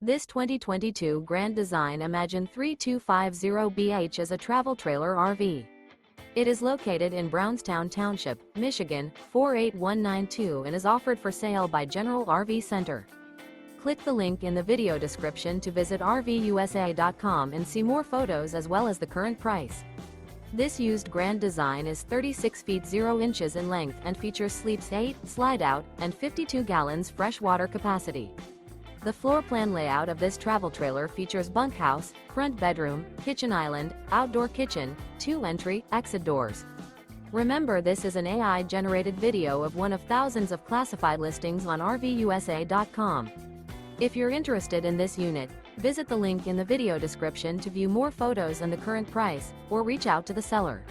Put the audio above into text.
This 2022 Grand Design Imagine 3250BH is a travel trailer RV. It is located in Brownstown Township, Michigan, 48192 and is offered for sale by General RV Center. Click the link in the video description to visit RVUSA.com and see more photos as well as the current price. This used Grand Design is 36 feet 0 inches in length and features sleeps 8, slide-out, and 52 gallons fresh water capacity. The floor plan layout of this travel trailer features bunkhouse, front bedroom, kitchen island, outdoor kitchen, 2 entry, exit doors. Remember, this is an AI-generated video of one of thousands of classified listings on RVUSA.com. If you're interested in this unit, visit the link in the video description to view more photos and the current price, or reach out to the seller.